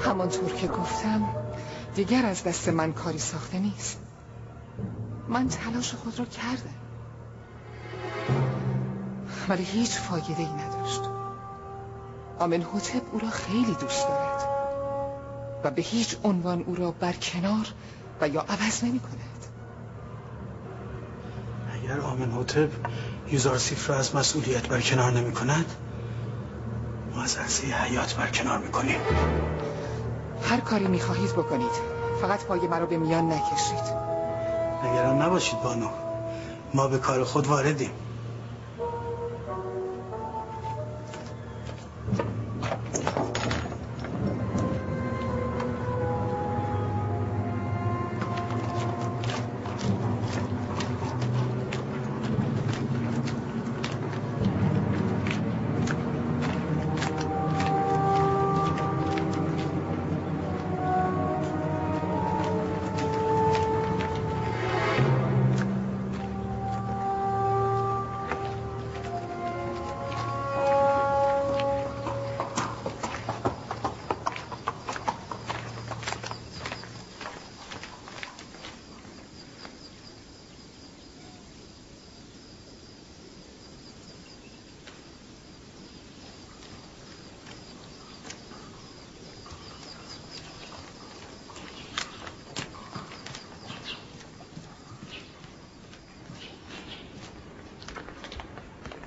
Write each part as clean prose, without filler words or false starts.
همانطور که گفتم دیگر از دست من کاری ساخته نیست. من تلاش خود را کردم ولی هیچ فایده ای نداشت. آمنحتب او را خیلی دوست دارد و به هیچ عنوان او را برکنار و یا عوض نمی کند. اگر آمنحتب یوزارسیف را از مسئولیت برکنار نمی کند، ما از عرصه حیات برکنار می کنیم. هر کاری می خواهید بکنید، فقط پای مرا به میان نکشید. نگران نباشید بانو، ما به کار خود واردیم.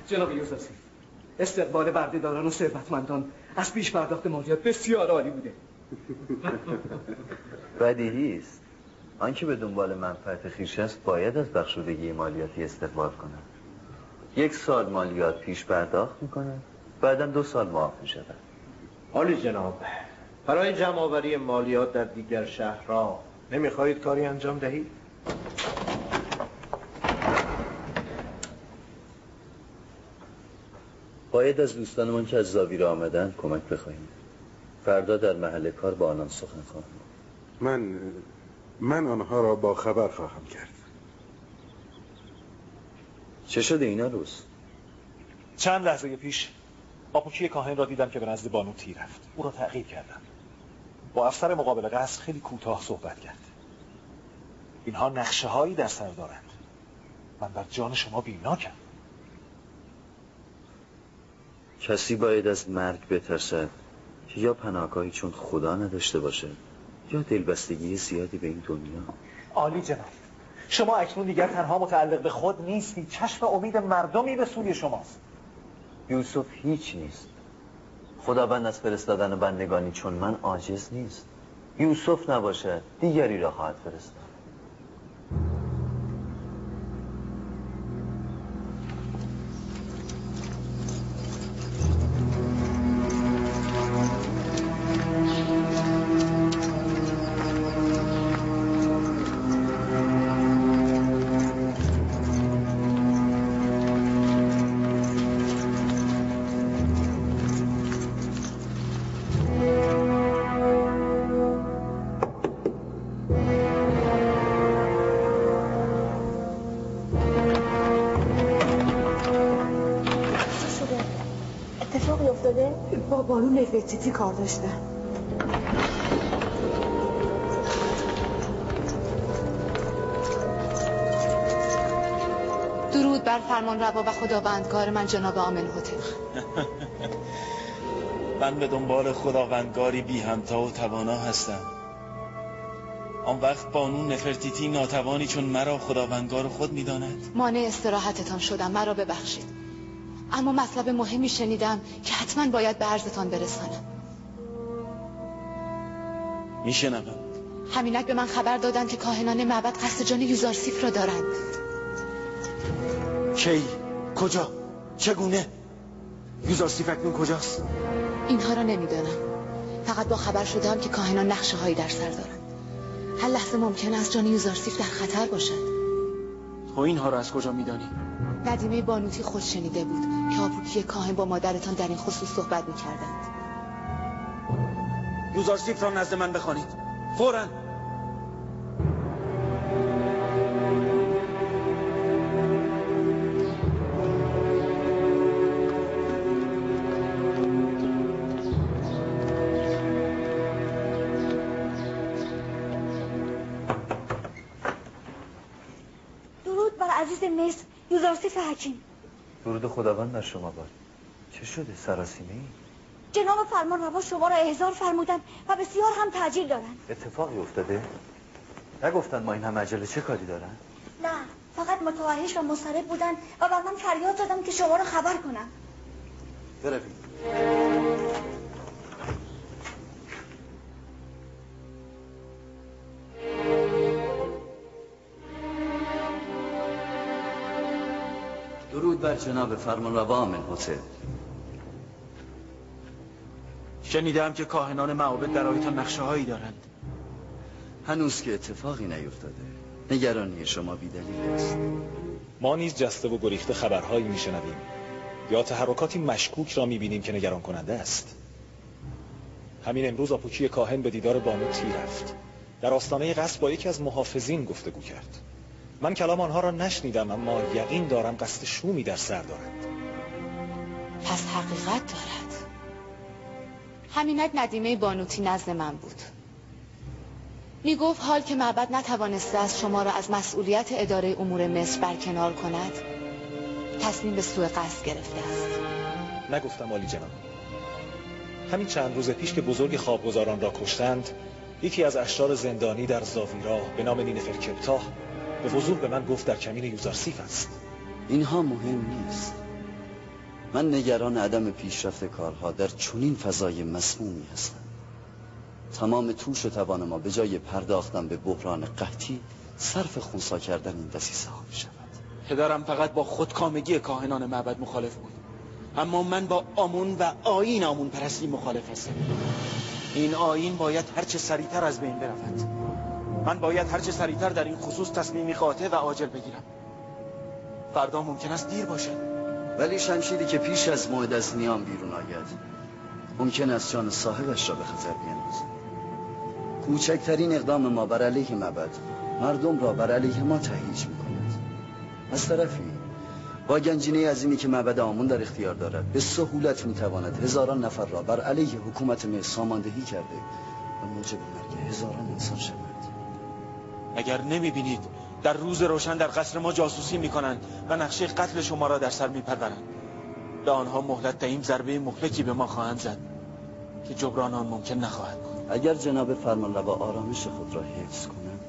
جناب یوزارسیف، استقبال بردهداران و ثروتمندان از پیش پرداخت مالیات بسیار عالی بوده. بدیهی است. آنکه به دنبال منفعت خویش است باید از بخشودگی مالیاتی استقبال کند. 1 سال مالیات پیش پرداخت میکند، بعداً 2 سال معاف میشود. عالی جناب، برای جمع‌آوری مالیات در دیگر شهرها نمیخواهید کاری انجام دهید؟ باید از دوستانمان که از زاویه آمدن کمک بخواهیم. فردا در محل کار با آنان سخن خواهم. من آنها را با خبر خواهم کرد. چه شده اینا روز؟ چند لحظه پیش آپوکی کاهن را دیدم که به نزد بانو تی رفت. او را تعقیب کردم. با افسر مقابل قصر خیلی کوتاه صحبت کرد. اینها نقشه هایی در سر دارند. من بر جان شما بیمناکم. کسی باید از مرگ بترسد که یا پناهگاهی چون خدا نداشته باشد یا دلبستگی زیادی به این دنیا. عالی جناب، شما اکنون دیگر تنها متعلق به خود نیستید، چشم امید مردمی به سوی شماست. یوسف هیچ نیست. خداوند از فرستادن بندگانی چون من عاجز نیست. یوسف نباشد دیگری را خواهد فرستاد. با بانو نفرتیتی کار داشتن. درود بر فرمان روا و خداوندگار من جناب آمنحتب. من به دنبال خداوندگاری بی همتا و توانا هستم. آن وقت بانو نفرتیتی ناتوانی چون مرا خداوندگار خود می‌داند. مانع استراحتتان شدم، مرا ببخشید. اما مطلب مهمی شنیدم که حتما باید به عرضتان برسانم. میشنوم. همینک به من خبر دادند که کاهنان معبد قصد جان یوزارسیف را دارند. کی؟ کجا؟ چگونه؟ یوزارسیف اکنون کجاست؟ اینها را نمیدانم. فقط با خبر شدم که کاهنان نقشه هایی در سر دارند. هر لحظه ممکن است جان یوزارسیف در خطر باشد. تو اینها را از کجا میدانی؟ ندیمه بانوتی خود شنیده بود که آپوکی کاهن با مادرتان در این خصوص صحبت می‌کردند. یوزارسیف را نزد من بخوانید فوراً. عزیز مصر یوزارسیف حکیم. درود خداوند بر شما باد. چه شده سراسیمه ای؟ جناب فرمانروا شما را احضار فرمودن و بسیار هم تعجیل دارند. اتفاقی افتاده؟ نگفتن ما این هم عجله چه کاری دارن؟ نه، فقط متوحش و مضطرب بودن و بر من فریاد زدم که شما را خبر کنم. بروید. درود بر جناب فرمانروا آمن‌حتب. شنیدم که کاهنان معابد برایتان نقشه هایی دارند. هنوز که اتفاقی نیفتاده. نگرانی شما بی‌دلیل است. ما نیز جسته و گریخته خبرهایی میشنویم یا تحرکاتی مشکوک را میبینیم که نگران کننده است. همین امروز آپوکی کاهن به دیدار بانو تی رفت. در آستانه قصر با یکی از محافظین گفتگو کرد. من کلام آنها را نشنیدم، اما یقین دارم قصد شومی در سر دارند. پس حقیقت دارد. همینک ندیمه بانوتی نزد من بود. می گفت حال که معبد نتوانسته است شما را از مسئولیت اداره امور مصر برکنار کند، تصمیم به سوء قصد گرفته است. نگفتم عالی جناب. همین چند روز پیش که بزرگ خوابگزاران را کشتند، یکی از اشرار زندانی در زاویرا به نام نینفر کپتاه به وضوح به من گفت در کمین یوزارسیف است. اینها مهم نیست. من نگران عدم پیشرفت کارها در چنین فضای مسمومی هستم. تمام توش و توان ما به جای پرداختن به بحران قحطی صرف خونسا کردن این دسیسه ها می شود. پدرم فقط با خودکامگی کاهنان معبد مخالف بود، اما من با آمون و آیین آمون پرستی مخالف هستم. این آیین باید هرچه سریعتر از بین برود. من باید هرچه سریعتر در این خصوص تصمیمی قاطع و عاجل بگیرم. فردا ممکن است دیر باشد. ولی شمشیری که پیش از موعد از نیام بیرون آید ممکن است جان صاحبش را به خطر بیندازد. کوچکترین اقدام ما بر علیه معبد مردم را بر علیه ما تهییج می‌کند. از طرفی با گنجینه عظیمی که معبد آمون در اختیار دارد به سهولت می‌تواند هزاران نفر را بر علیه حکومت مصر ساماندهی کرده و موجب مرگ هزاران انسان شود. اگر نمی‌بینید در روز روشن در قصر ما جاسوسی می‌کنند و نقشه قتل شما را در سر می‌پرورند، به آنها مهلت دهیم ضربه مهلکی به ما خواهند زد که جبران آن ممکن نخواهد بود. اگر جناب فرمانروا آرامش خود را حفظ کنند،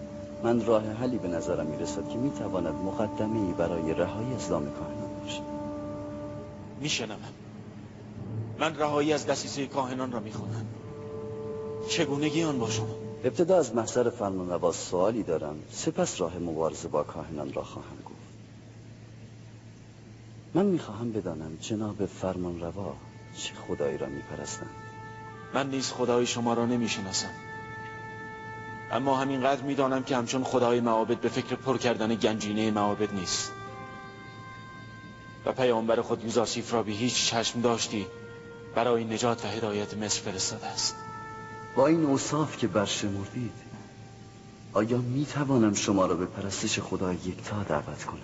من راه حلی به نظرم میرسد که میتواند مقدمه‌ای برای رهایی از دام کاهنان باشد. میشنوم. من رهایی از دسیسه کاهنان را میخوانم. چگونگی آن با شما؟ ابتدا از محضر فرمانروا سوالی دارم، سپس راه مبارزه با کاهنان را خواهم گفت. من میخواهم بدانم جناب فرمانروا چه خدایی را میپرستند؟ من نیز خدای شما را نمیشناسم، اما همینقدر میدانم که همچون خدای معابد به فکر پر کردن گنجینه معابد نیست و پیامبر خود یوزارسیف را به هیچ چشم داشتی برای نجات و هدایت مصر فرستاده است. با این اوصاف که برشمردید، آیا میتوانم شما را به پرستش خدای یکتا دعوت کنم؟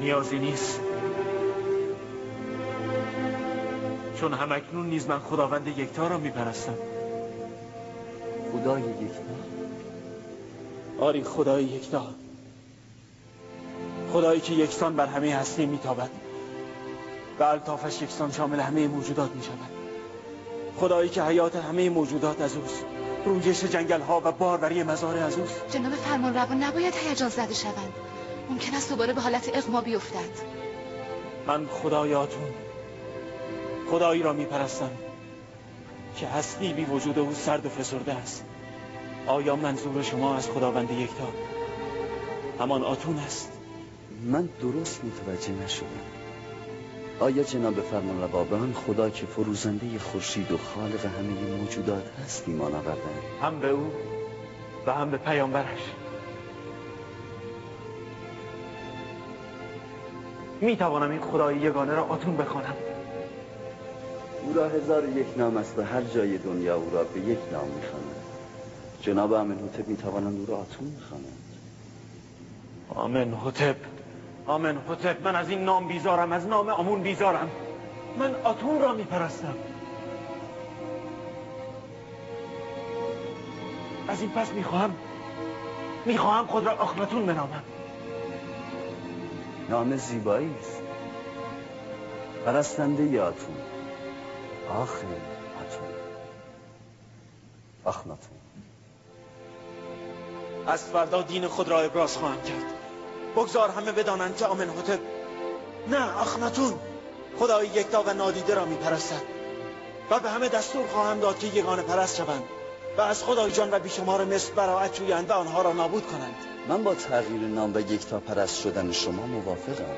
نیازی نیست، چون همکنون نیز من خداوند یکتا را میپرستم. خدای یکتا؟ آری، خدای یکتا، خدایی که یکسان بر همه هستی میتابد و الطافش یکسان شامل همه موجودات میشود. خدایی که حیات همه موجودات از اوست، رویش جنگل ها و باروری مزار از اوست. جناب فرمانروا نباید هیجان زده شوند. ممکن است دوباره به حالت اغما بیفتد. من خدای آتون، خدایی را میپرستم که هستی بی وجود او سرد و فسرده است. آیا منظور شما از خداوند یکتا همان آتون است؟ من درست متوجه نشدم. آیا جناب فرمانروا به آن خدا که فروزنده خورشید و خالق همه موجودات هست ایمان آوردند؟ هم به او و هم به پیامبرش. می توانم این خدای یگانه را آتون بخوانم. او را 1001 نام است و هر جای دنیا او را به یک نام می‌خوانند. جناب آمن‌حتب می توانند او را آتون می‌خوانند. آمن‌حتب، آمن‌حتب، من از این نام بیزارم، از نام آمون بیزارم. من آتون را میپرستم. این پس میخواهم خود را آخناتون بنامم. نام زیبایی است. پرستنده آتون، آخناتون. از فردا دین خود را ابراز خواهم کرد. بگذار همه بدانند که آمنحتب، نه آخناتون، خدای یکتا و نادیده را میپرستد و به همه دستور خواهم داد که یگانه پرست شوند و از خدای جان و بیشمار مصر براءت جویند و آنها را نابود کنند. من با تغییر نام و یکتا پرست شدن شما موافقم،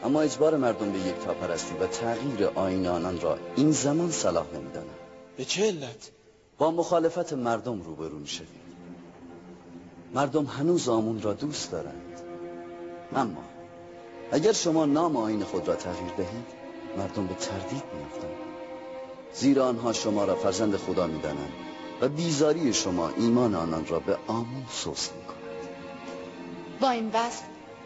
اما اجبار مردم به یکتا پرستی و تغییر آیین آنان را این زمان صلاح نمیدانم. به چه علت؟ با مخالفت مردم روبرو میشوید. مردم هنوز آمون را دوست دارند، اما اگر شما نام آیین خود را تغییر دهید مردم به تردید میافتند، زیرا آنها شما را فرزند خدا میدانند و بیزاری شما ایمان آنان را به آمون سست میکند. با این وضع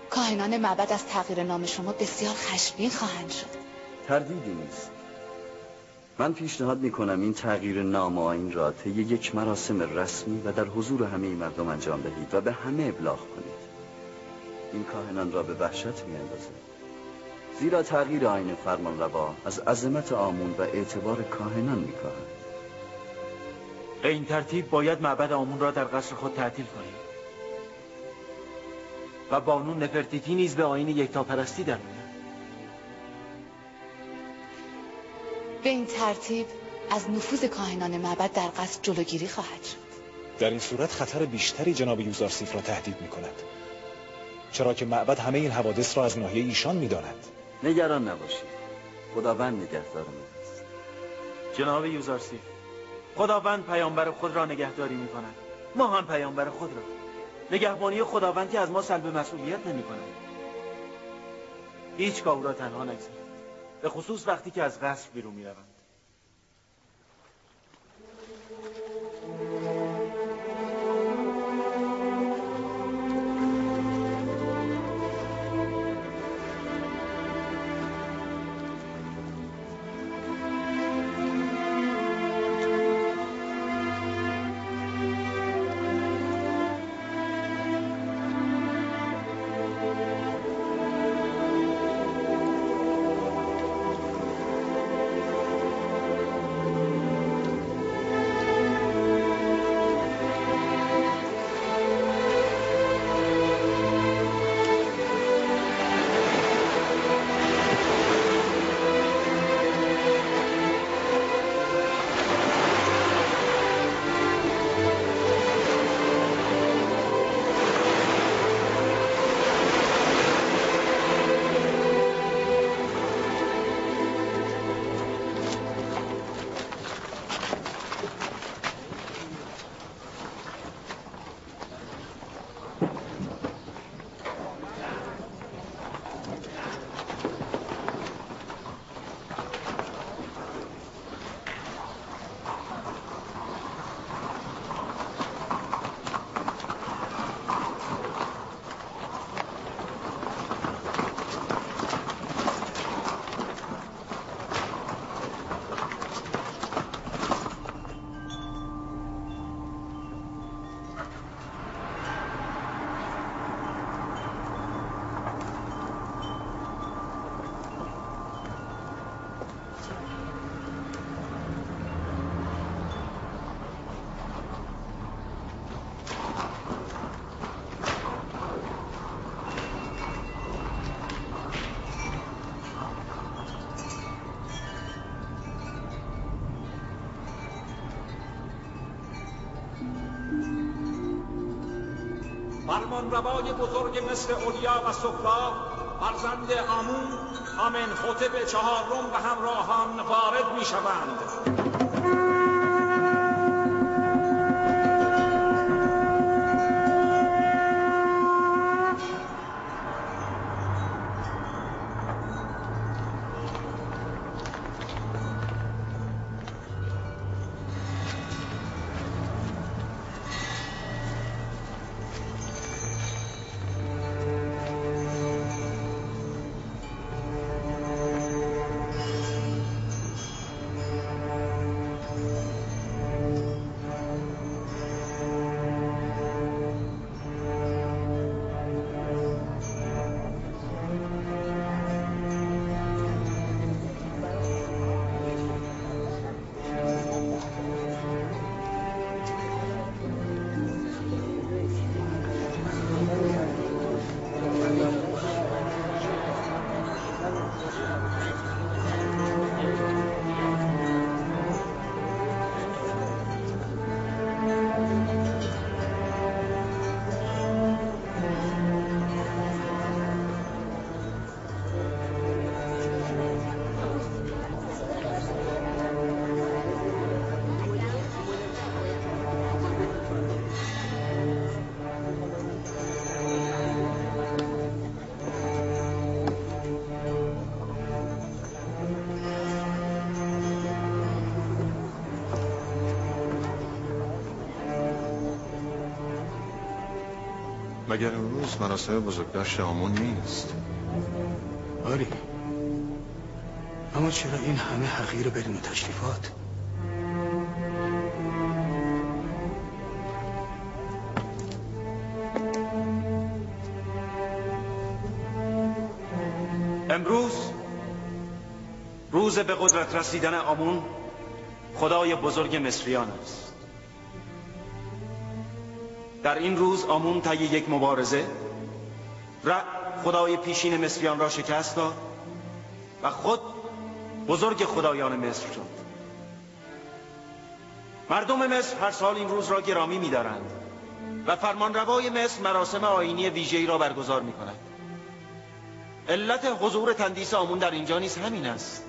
کاهنان معبد از تغییر نام شما بسیار خشمگین خواهند شد. تردیدی نیست. من پیشنهاد میکنم این تغییر نام آیین را طی یک مراسم رسمی و در حضور همه مردم انجام دهید و به همه ابلاغ کنید. این کاهنان را به وحشت میاندازد، زیرا تغییر آیین فرمانروا از عظمت آمون و اعتبار کاهنان میکاهد. به این ترتیب باید معبد آمون را در قصر خود تعطیل کنیم و بانو نفرتیتی نیز به آیین یکتاپرستی درآید. به این ترتیب از نفوذ کاهنان معبد در قصر جلوگیری خواهد شد. در این صورت خطر بیشتری جناب یوزارسیف را تهدید می‌کند، چرا که معبد همه این حوادث را از ناحیه ایشان می‌داند. نگران نباشید، خداوند نگهدار من است. جناب یوزارسیف، خداوند پیامبر خود را نگهداری می‌کند، ما هم پیامبر خود را. نگهبانی خداوند که از ما سلب مسئولیت نمی‌کند. هیچگاه او را تنها نگذارید، به خصوص وقتی که از قصر بیرون می‌روند. فرمانروای بزرگ مصر اولیا و سفلا، فرزند آمون آمنحتب چهارم و همراهان وارد می‌شوند. مگر امروز مراسم بزرگداشت آمون نیست؟ آری، اما چرا این همه حقیر بدون تشریفات؟ امروز روز به قدرت رسیدن آمون خدای بزرگ مصریان است. در این روز آمون طی یک مبارزه خدای پیشین مصریان را شکست داد و خود بزرگ خدایان مصر شد. مردم مصر هر سال این روز را گرامی می‌دارند و فرمانروای مصر مراسم آیینی ویژه‌ای را برگزار می‌کند. علت حضور تندیس آمون در اینجا نیز همین است.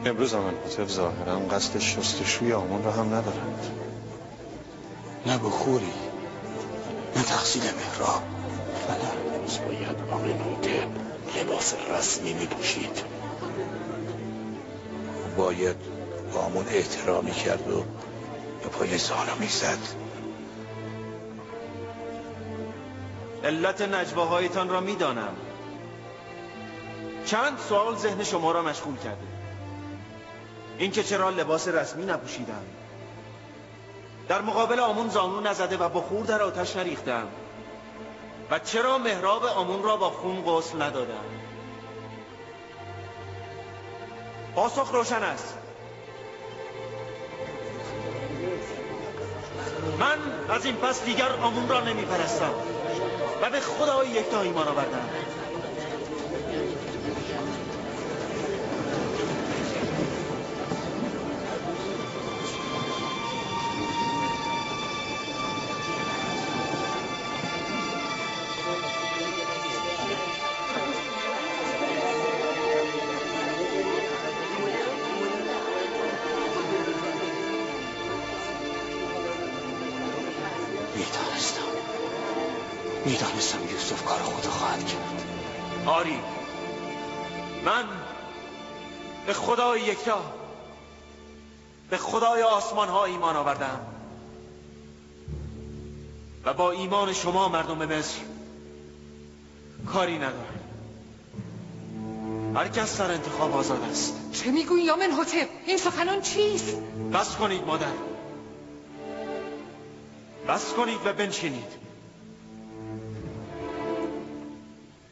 امروز آمنحتب ظاهرا قصد شستشوی آمون را هم ندارند. نه بخوری، نه تقصیل محراب. امروز باید آمنحتب لباس رسمی می پوشید. باید آمون احترامی کرد و به پای زانو می زد. علت نجواهایتان را می دانم. چند سوال ذهن شما را مشغول کرده. اینکه چرا لباس رسمی نپوشیدم، در مقابل آمون زانو نزده و بخور در آتش نریختم و چرا محراب آمون را با خون غسل ندادم. پاسخ روشن است. من از این پس دیگر آمون را نمی پرستم و به خدای یکتا ایمان آوردم. میدانستم یوسف کار خودو خواهد کرد. آری، من به خدای یکتا، به خدای آسمان ها ایمان آوردم و با ایمان شما مردم مصر کاری ندارم. هر کس در انتخاب آزاد است. چه میگویی آمنحتب؟ این سخنان چیست؟ بس کنید مادر، بس کنید و بنشینید.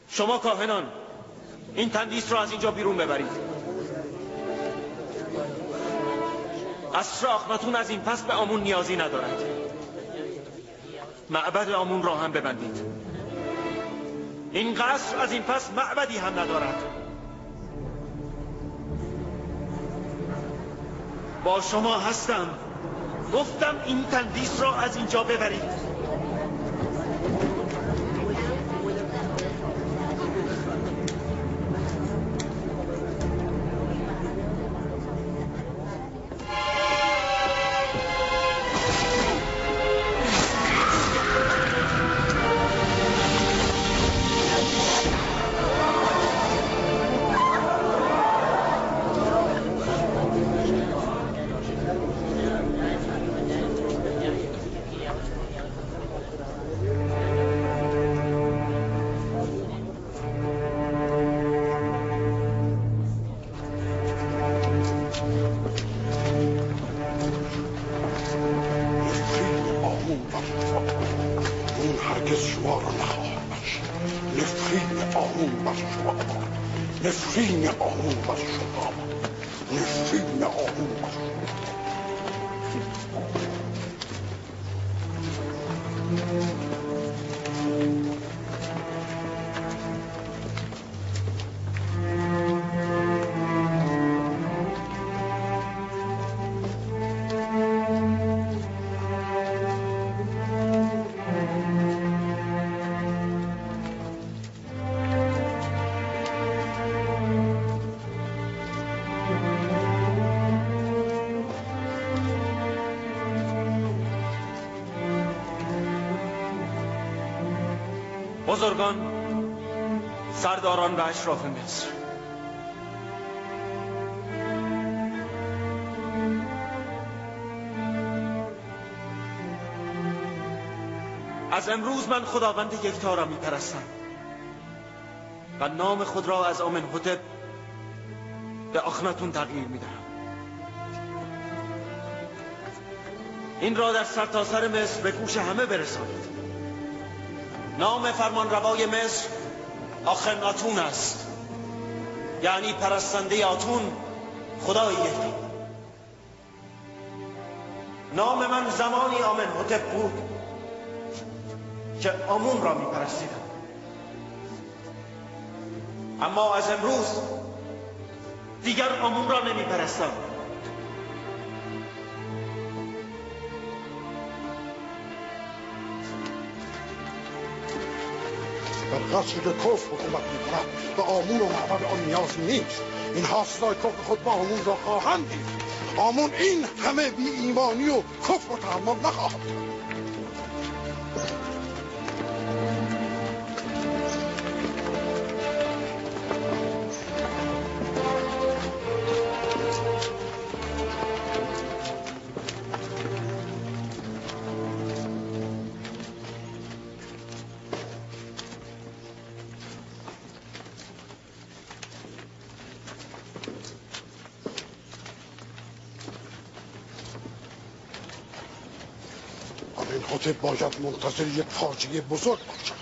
شما کاهنان این تندیس را از اینجا بیرون ببرید. عصر اخناتون از این پس به آمون نیازی ندارد. معبد آمون را هم ببندید. این قصر از این پس معبدی هم ندارد. با شما هستم. گفتم این تندیس را از اینجا ببرید. نفرین آمون بر شما، نفرین آمون بر شما. بزرگان، سرداران و اشراف مصر، از امروز من خداوند یکتا را می‌پرستم و نام خود را از آمنحتب به آخناتون تغییر می‌دهم. این را در سرتاسر مصر به گوش همه برسانید. نام فرمانروای مصر آخناتون است، یعنی پرستنده آتون، خدای یکتا. نام من زمانی آمنحتب بود که آمون را می‌پرستیدم، اما از امروز دیگر آمون را نمی‌پرستم. بر قصد کفر حکومت می‌کند به آمون و معبد آن نیازی نیست. این حاصلای کفر خود با آمون را خواهند دید. آمون این همه بی ایمانی و کفر و تحمل نخواهد کرد. آمنحتب باید منتظر یک فاجعه بزرگ باشد.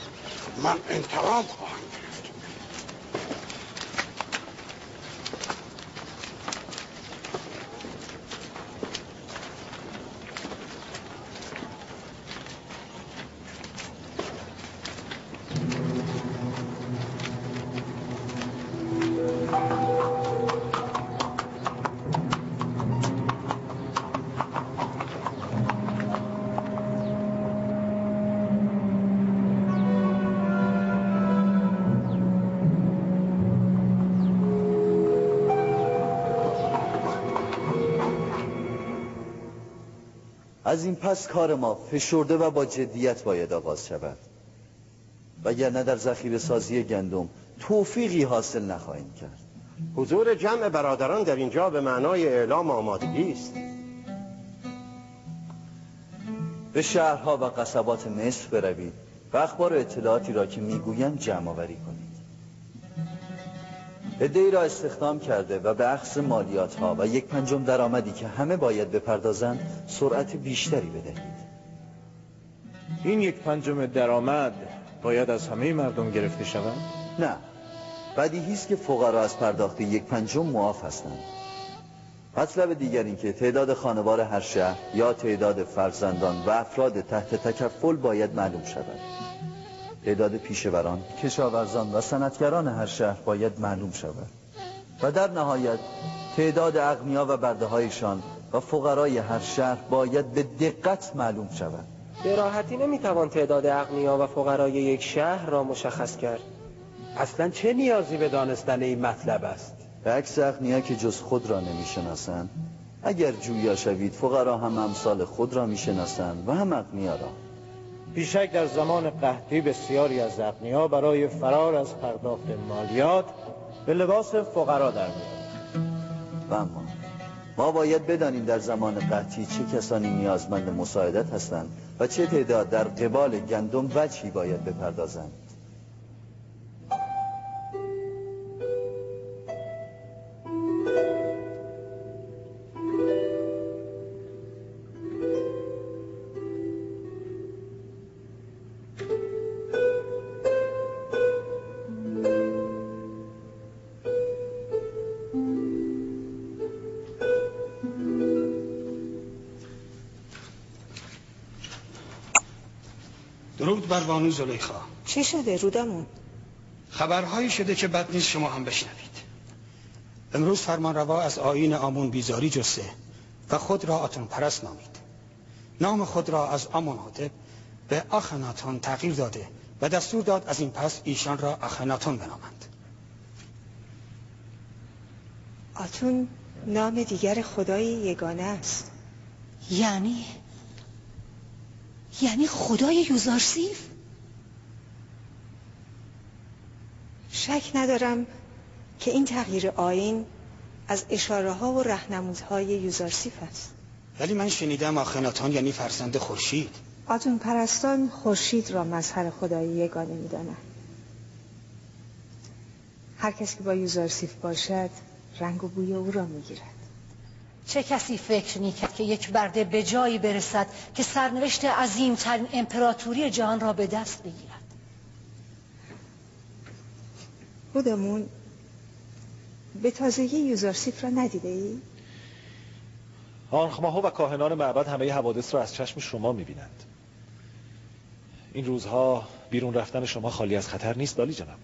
من انتقام خواهم گرفت. از این پس کار ما فشرده و با جدیت باید آغاز شود، وگرنه در ذخیره سازی گندم توفیقی حاصل نخواهیم کرد. حضور جمع برادران در اینجا به معنای اعلام آمادگی است. به شهرها و قصبات مصر بروید و اخبار و اطلاعاتی را که میگویند جمع آوری کنید. عده‌ای را استخدام کرده و به اخذ مالیات ها و 1/5 درآمدی که همه باید بپردازند سرعت بیشتری بدهید. این 1/5 درآمد باید از همه مردم گرفته شود؟ نه، بدیهی است که فقرا از پرداخت 1/5 معاف هستند. مطلب دیگر این که تعداد خانوار هر شهر یا تعداد فرزندان و افراد تحت تکفل باید معلوم شود. تعداد پیشوران، کشاورزان و صنعتگران هر شهر باید معلوم شود و در نهایت تعداد اغنیا و برده‌هایشان و فقرای هر شهر باید به دقت معلوم شود. به راحتی نمیتوان تعداد اغنیا و فقرای یک شهر را مشخص کرد. اصلا چه نیازی به دانستن این مطلب است؟ به عکس اغنیا که جز خود را نمیشناسند، اگر جویا شوید فقرا هم امثال خود را میشناسند و هم اغنیا را. بیشک در زمان قحطی بسیاری از اغنیا برای فرار از پرداخت مالیات به لباس فقرا در می‌آیند. و ما باید بدانیم در زمان قحطی چه کسانی نیازمند مساعدت هستند و چه تعداد در قبال گندم وجهی باید بپردازند. درود بر بانو زلیخا. چی شده رودمون؟ خبرهایی شده که بد نیست شما هم بشنوید. امروز فرمانروا از آیین آمون بیزاری جسته و خود را آتون پرست نامید. نام خود را از آمنحتب به آخناتون تغییر داده و دستور داد از این پس ایشان را آخناتون بنامند. آتون نام دیگر خدای یگانه است. یعنی خدای یوزارسیف؟ شک ندارم که این تغییر آیین از اشاره ها و راهنمودهای یوزارسیف است. ولی من شنیدم آخناتون یعنی فرزند خورشید. آتون پرستان خورشید را مظهر خدایی یگانه می‌دانند. هر کسی که با یوزارسیف باشد رنگ و بوی او را می‌گیرد. چه کسی فکر می‌کرد که یک برده به جایی برسد که سرنوشت عظیم‌ترین امپراتوری جهان را به دست بگیرد؟ خودمون به تازگی یوزارسیف را ندیده ای؟ آنخماها و کاهنان معبد همه حوادث را از چشم شما می‌بینند. این روزها بیرون رفتن شما خالی از خطر نیست دالی جناب.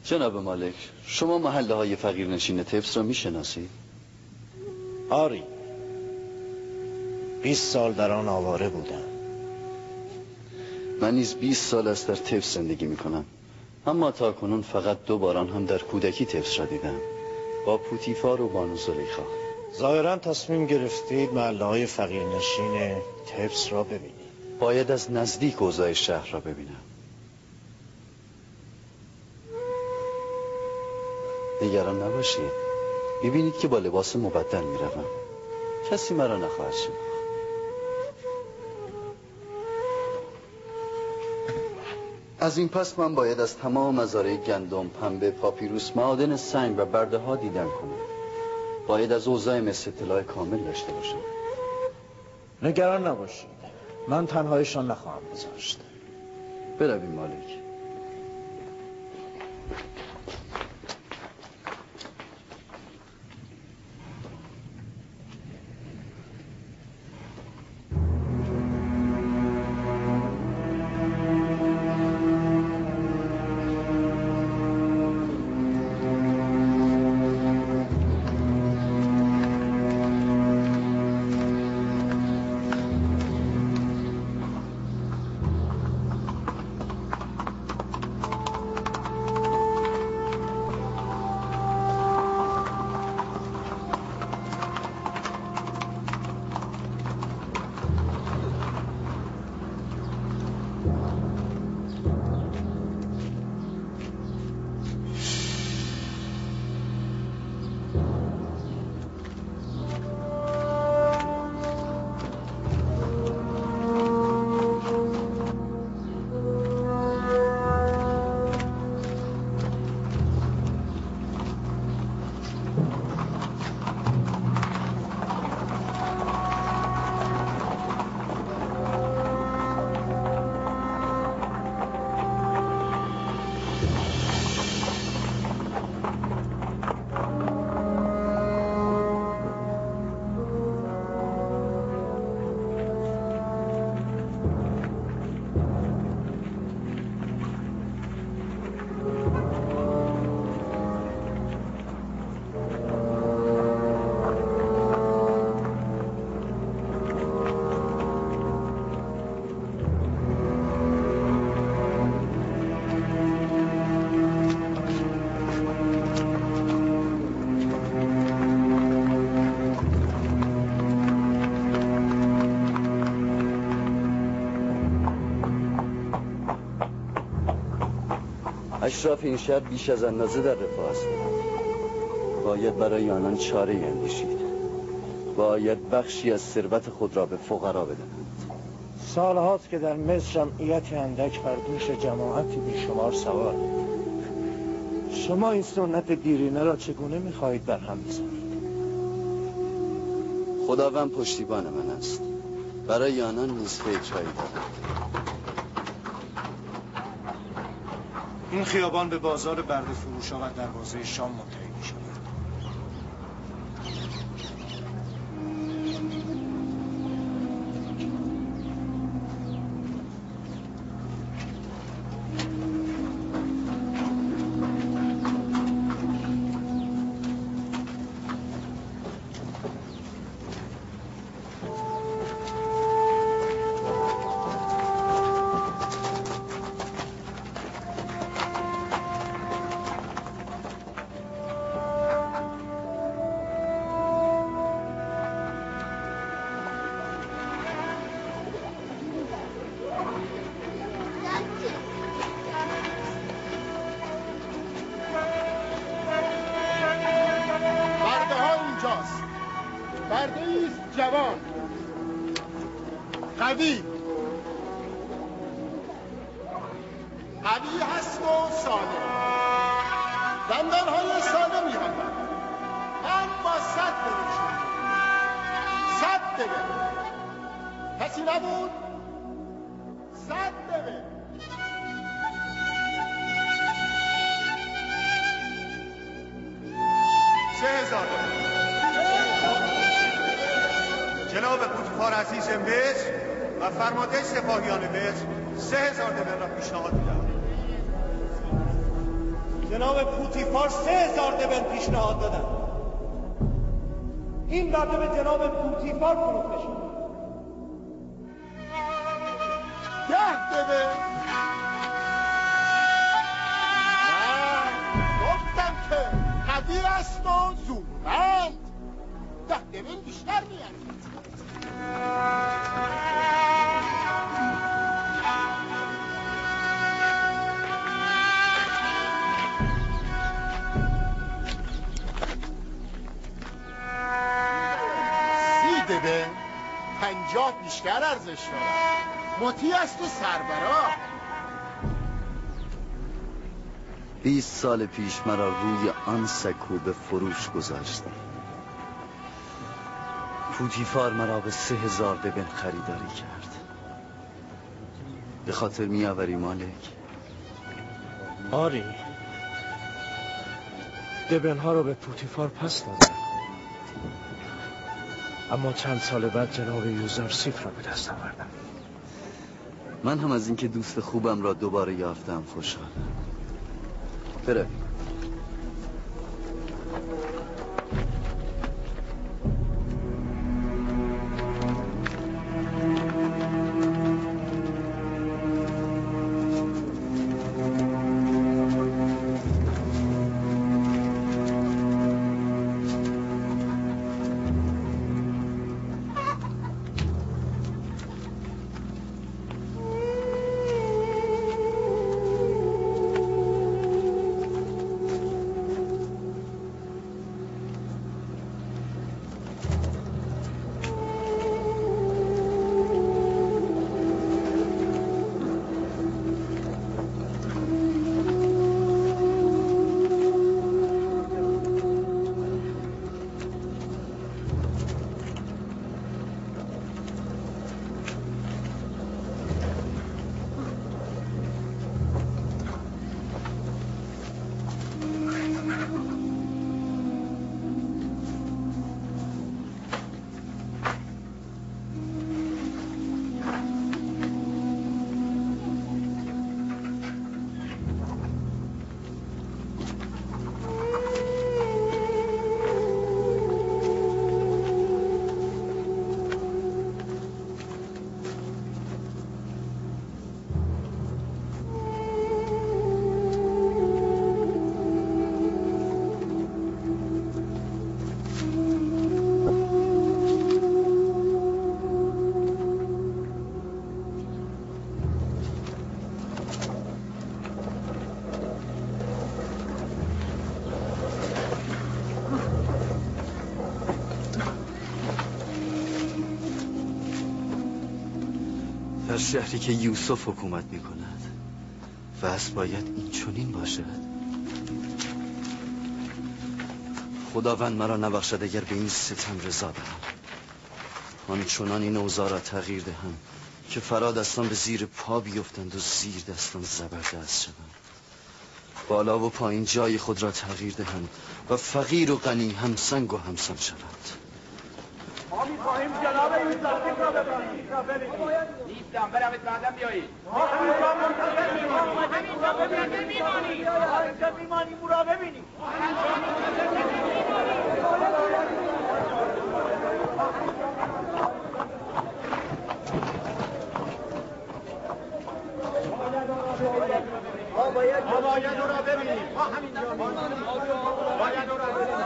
جناب مالک، شما محله های فقیرنشین تبس را میشناسید؟ آری، 20 سال در آن آواره بودم. من نیز 20 سال است در تبس زندگی میکنم، اما تا کنون فقط 2 بار هم در کودکی تبس را دیدم، با پوتیفار و بانو زلیخا. ظاهراً تصمیم گرفتید محله های فقیرنشین تبس را ببینید. باید از نزدیک اوضاع شهر را ببینم. نگران نباشید، ببینید که با لباس مبدل میروم، کسی مرا نخواهد شناخت. از این پس من باید از تمام مزارع گندم، پنبه، پاپیروس، معادن سنگ و برده ها دیدن کنم. باید از اوضاع مصر اطلاع کامل داشته باشم. نگران نباشید، من تنهایشان نخواهم گذاشت. برویم مالک. اشراف این شهر بیش از اندازه در رفاه هستند. باید برای آنان چاره اندیشید. باید بخشی از ثروت خود را به فقرا بدهند. سالهاست که در مصر جمعیتی اندک بر دوش جماعتی بیشمار سوار. شما این سنت دیرینه را چگونه می‌خواهید برهم بزنید؟ خداوند پشتیبان من است. برای آنان نیز فکرهایی دارم. این خیابان به بازار برده فروشا و دروازه شام منتهی می‌شود. جوان، قوی هست و سالم، دندانهای سالمی هم من با 100 بروشم. 100 دقیقه کسی نبود؟ 100 دقیقه. جناب پوتیفار عزیز مصر و فرمانده سپاهیان مصر 3000 دبن را پیشنهاد می‌دهند. جناب پوتیفار 3000 دبن پیشنهاد دادن. این وعده به جناب پوتیفار فروخته شد. 10 دبن. گفتم که قوی است و زورمند. 10 دبن بیشتر می‌ارزد. به 50 بیشتر ارزش دارد. مطیع است و سربراه. 20 سال پیش مرا روی آن سکو به فروش گذاشتم. پوتیفار مرا به 3000 دبن خریداری کرد. به خاطر میآوری مالک؟ آری، دبنها رو به پوتیفار پس دادم. اما چند سال بعد جناب یوزارسیف را به دست آوردم. من هم از اینکه دوست خوبم را دوباره یافتم خوشحالم. برویم. شهری که یوسف حکومت می کند پس باید این چنین باشد. خداوند مرا نبخشد اگر به این ستم رضا دهم. آنچنان این اوضاع را تغییر دهم که فرا دستان به زیر پا بیفتند و زیر دستان زبردست شوند. بالا و پایین جای خود را تغییر دهند و فقیر و غنی همسنگ و همسان شوند. ما می‌خواهیم جناب یوزارسیف را ببینیم. نیستم، بروید بعدم بیایید. ما همینجا منتظر می‌مانیم. ما همینجا منتظر می‌مانیم. همینجا می‌مانیم او را ببینیم. ما همینجا منتظر می‌مانیم. ما باید او را ببینیم. ما همینجا می‌مانیم. باید او را ببینیم.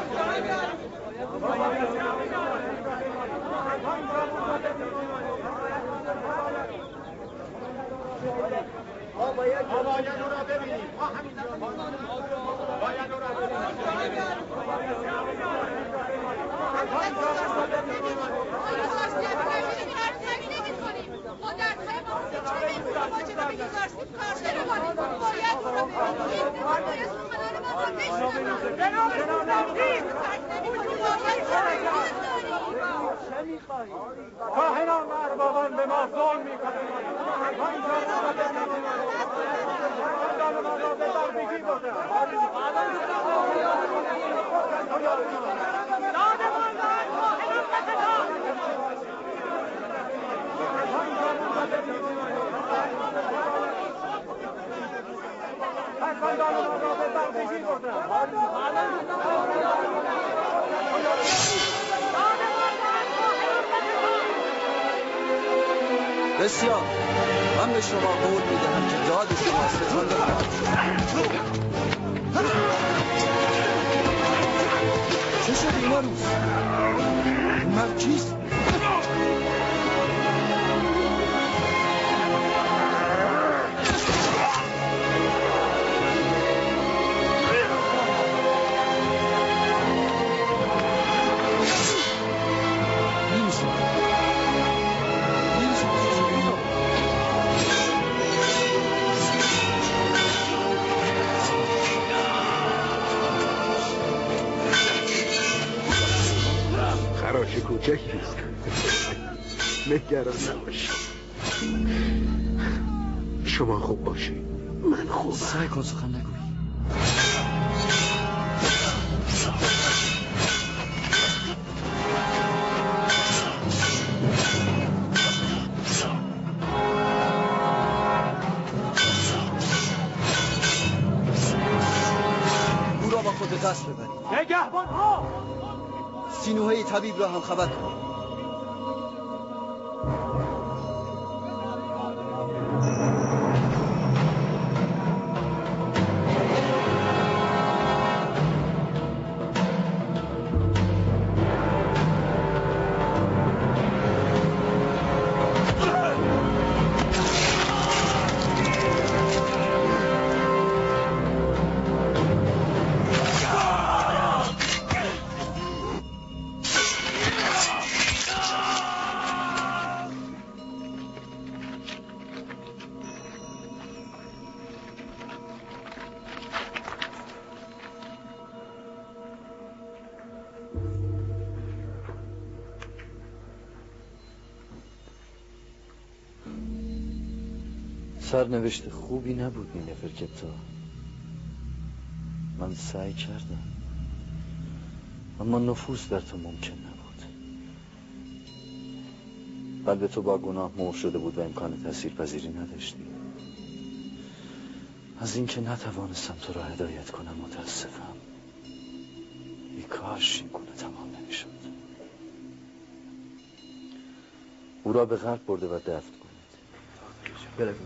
ما باید او را ببینیم. ما همینجا باید او را ببینیم. کاهنان و اربابان به ما ظلم میکنند. ما را به بردگی بردند. بسیار، من به شما قول میدهم که داد شما ستانده چه شد اینا روز؟ این مرد چیست؟ خراش کوچکیست. نگران نباش. شما خوب باشید، من خوبم. سعی کن سخن نگوی. او را با خود دست ببرید. نگهبان ها! سینوهی طبیب را هم خبر کن. سرنوشت خوبی نبود نیفرکتا. من سعی کردم اما نفوذ در تو ممکن نبود. قلب تو با گناه مهر شده بود و امکان تاثیرپذیری نداشتی. از اینکه نتوانستم تو را هدایت کنم متاسفم. ای کاش این گونه تمام نمیشد. او را به غرب برده و دفن کنید. برویم.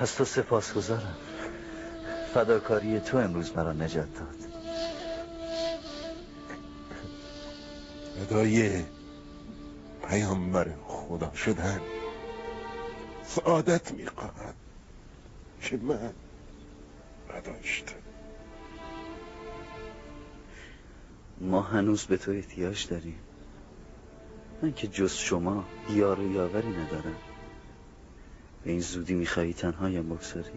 از تو سپاسگزارم. فداکاری تو امروز مرا نجات داد. فدای پیامبر خدا شدن سعادت میخواهد که من نداشتم. ما هنوز به تو احتیاج داریم. من که جز شما یار و یاوری ندارم. به این زودی میخوایی تنهایم بگذاری؟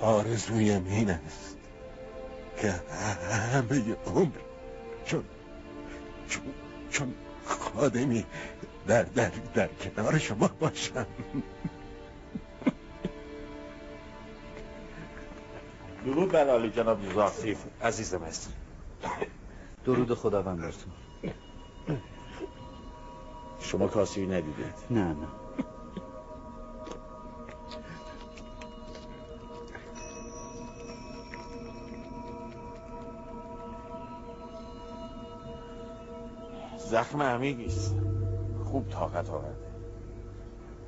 آرزویم این است که همه عمر چون خادمی در کنار شما باشم. درود بر عالی جناب یوزارسیف عزیز مصر. درود خداوند بر تو. شما کاسبی ندیدید؟ نه. زخم عمیقی است. خوب طاقت آورده.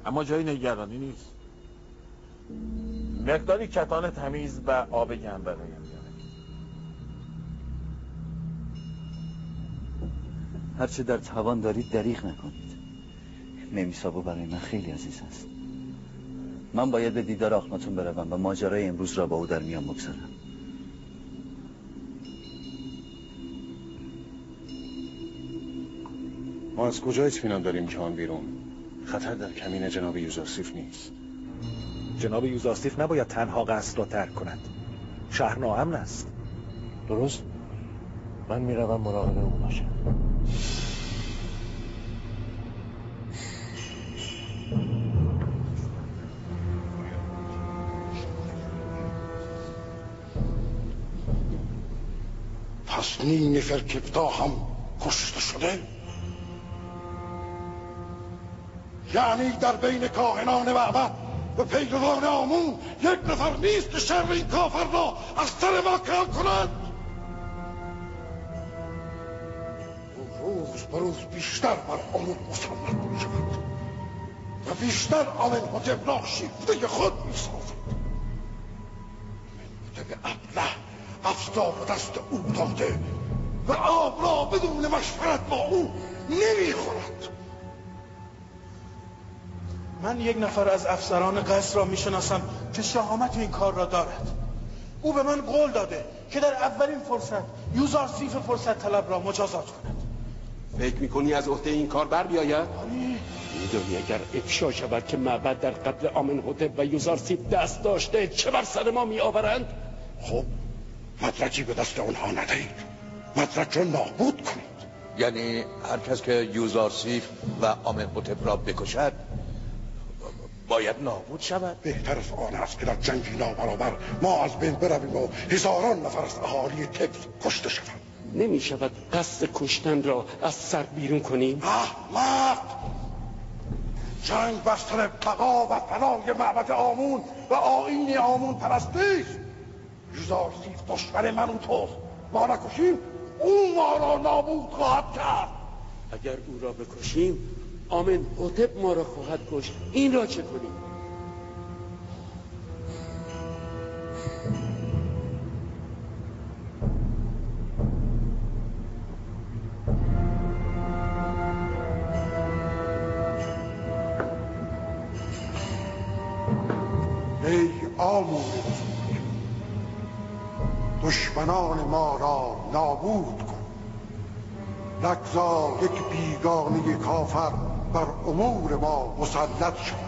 اما جای نگرانی نیست. مقداری کتان تمیز و آب گرم برایم بیارید. هرچه در توان دارید دریغ نکنید. ممیسابو برای من خیلی عزیز است. من باید به دیدار آخناتون بروم و ماجرای امروز را با او در میان بگذارم. ما از کجا اطمینان داریم که آن بیرون خطر در کمین جناب یوزارسیف نیست؟ جناب یوزارسیف نباید تنها قصد را ترک کند. شهر ناامن است. درست؟ من میروم مراقب او باشم. پس نینفرکپتا هم کشته شده؟ یعنی در بین کاهنان معبد و پیروان آمون یک نفر نیست که شر این کافر را از سر ما کم کند؟ روز به روز بیشتر بر آمون مسلط می شود و بیشتر آمنحتب را شیفته خود می سازد. آمنحتب ابله افسار و دست او داده و آب را بدون مشورت با او نمی خورد. من یک نفر از افسران قصر را میشناسم که شهامت این کار را دارد. او به من قول داده که در اولین فرصت یوزارسیف فرصت طلب را مجازات کند. فکر میکنی از عهده این کار بر بیاید؟ میدونی اگر افشا شود که معبد در قتل آمنحتب و یوزارسیف دست داشته چه بر سر ما می آورند؟ خب مدرکی به دست آنها ندهید، مدرک را نابود کنید. یعنی هر کس که یوزارسیف و آمنحتب را بکشد باید نابود شود؟ بهتر از آن است که در جنگی نابرابر ما از بین برویم و هزاران نفر از اهالی تبز کشته شوند. نمی شود قصد کشتن را از سر بیرون کنیم؟ احمق! جنگ بر سر بقا و فنای معبد آمون و آیین آمون پرستی است. یوزارسیف دشمن من و توست. ما نکشیم او ما را نابود خواهد کرد. اگر او را بکشیم آمنحتب ما را خواهد کشت. این را چه کنیم؟ ای آمون دشمنان ما را نابود کن. نگذار یک بیگانه کافر بر امور ما مسلط شود.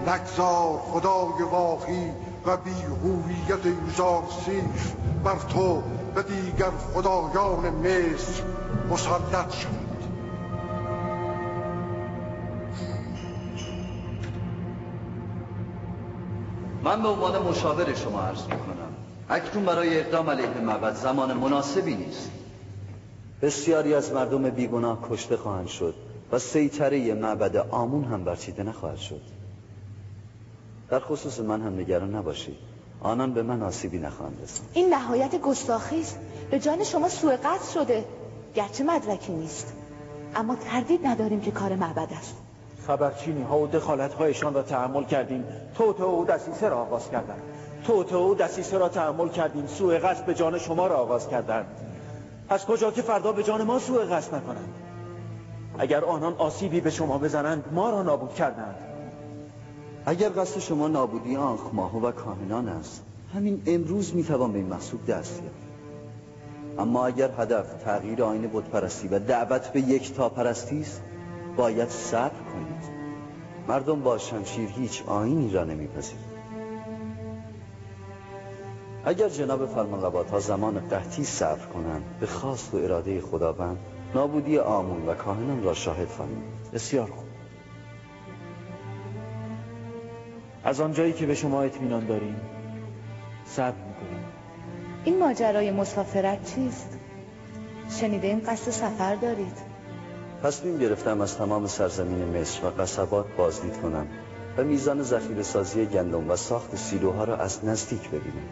نگذار خدای واقعی و بی‌هویت یوزارسیف بر تو و دیگر خدایان مصر مسلط شود. من به عنوان مشاور شما عرض میکنم اکنون برای اقدام علیه معبد زمان مناسبی نیست. بسیاری از مردم بیگناه کشته خواهند شد و سیطره معبد آمون هم برچیده نخواهد شد. در خصوص من هم نگران نباشید، آنان به من آسیبی نخواهند رساند. این نهایت گستاخی است. به جان شما سوء قصد شده، گرچه مدرکی نیست، اما تردید نداریم که کار معبد است. خبرچینی ها و دخالت هایشان را تحمل کردیم، توطئه و دسیسه را آغاز کردند. توطئه و دسیسه را تحمل کردیم، سوء قصد به جان شما را آغاز کردند. از کجا که فردا به جان ما سوء قصد نکنند؟ اگر آنان آسیبی به شما بزنند ما را نابود کردند. اگر قصد شما نابودی آنخماها و کاهنان است، همین امروز میتوان به این مقصود دست یافت. اما اگر هدف تغییر آیین بتپرستی و دعوت به یکتاپرستی است، باید صبر کنید. مردم با شمشیر هیچ آیینی را نمیپذیرند. اگر جناب فرمانروا تا زمان قحطی صبر کنند، به خواست و اراده خداوند نابودی آمون و کاهنان را شاهد خواهیم. بسیار خوب. از آنجایی که به شما اطمینان داریم، صبر میکنم. این ماجرای مسافرت چیست؟ شنیده این قصد سفر دارید؟ تصمیم گرفتم از تمام سرزمین مصر و قصبات بازدید کنم و میزان ذخیره سازی گندم و ساخت سیلوها را از نزدیک ببینم.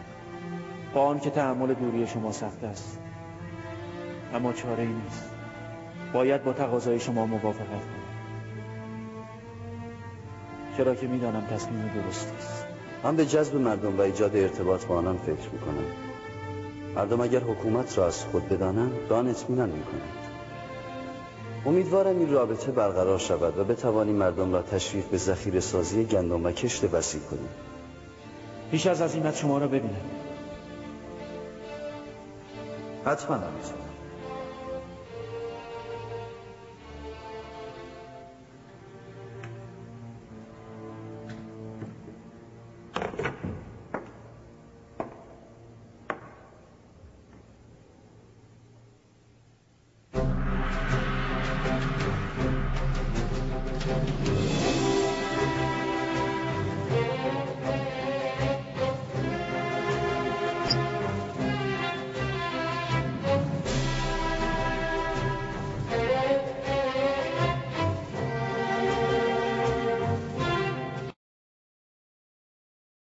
با آن که تحمل دوری شما سخت است، اما چاره ای نیست. باید با تقاضای شما موافقت کنم، چرا که میدانم تصمیم درست است. من به جذب مردم و ایجاد ارتباط با آنان فکر میکنم. مردم اگر حکومت را از خود بدانند به آن اطمینان میکنند. امیدوارم این رابطه برقرار شود و بتوانیم مردم را تشویق به ذخیره سازی گندم و کشت وسیع کنیم. پیش از عزیمت شما را ببینم. حتما آمیزم.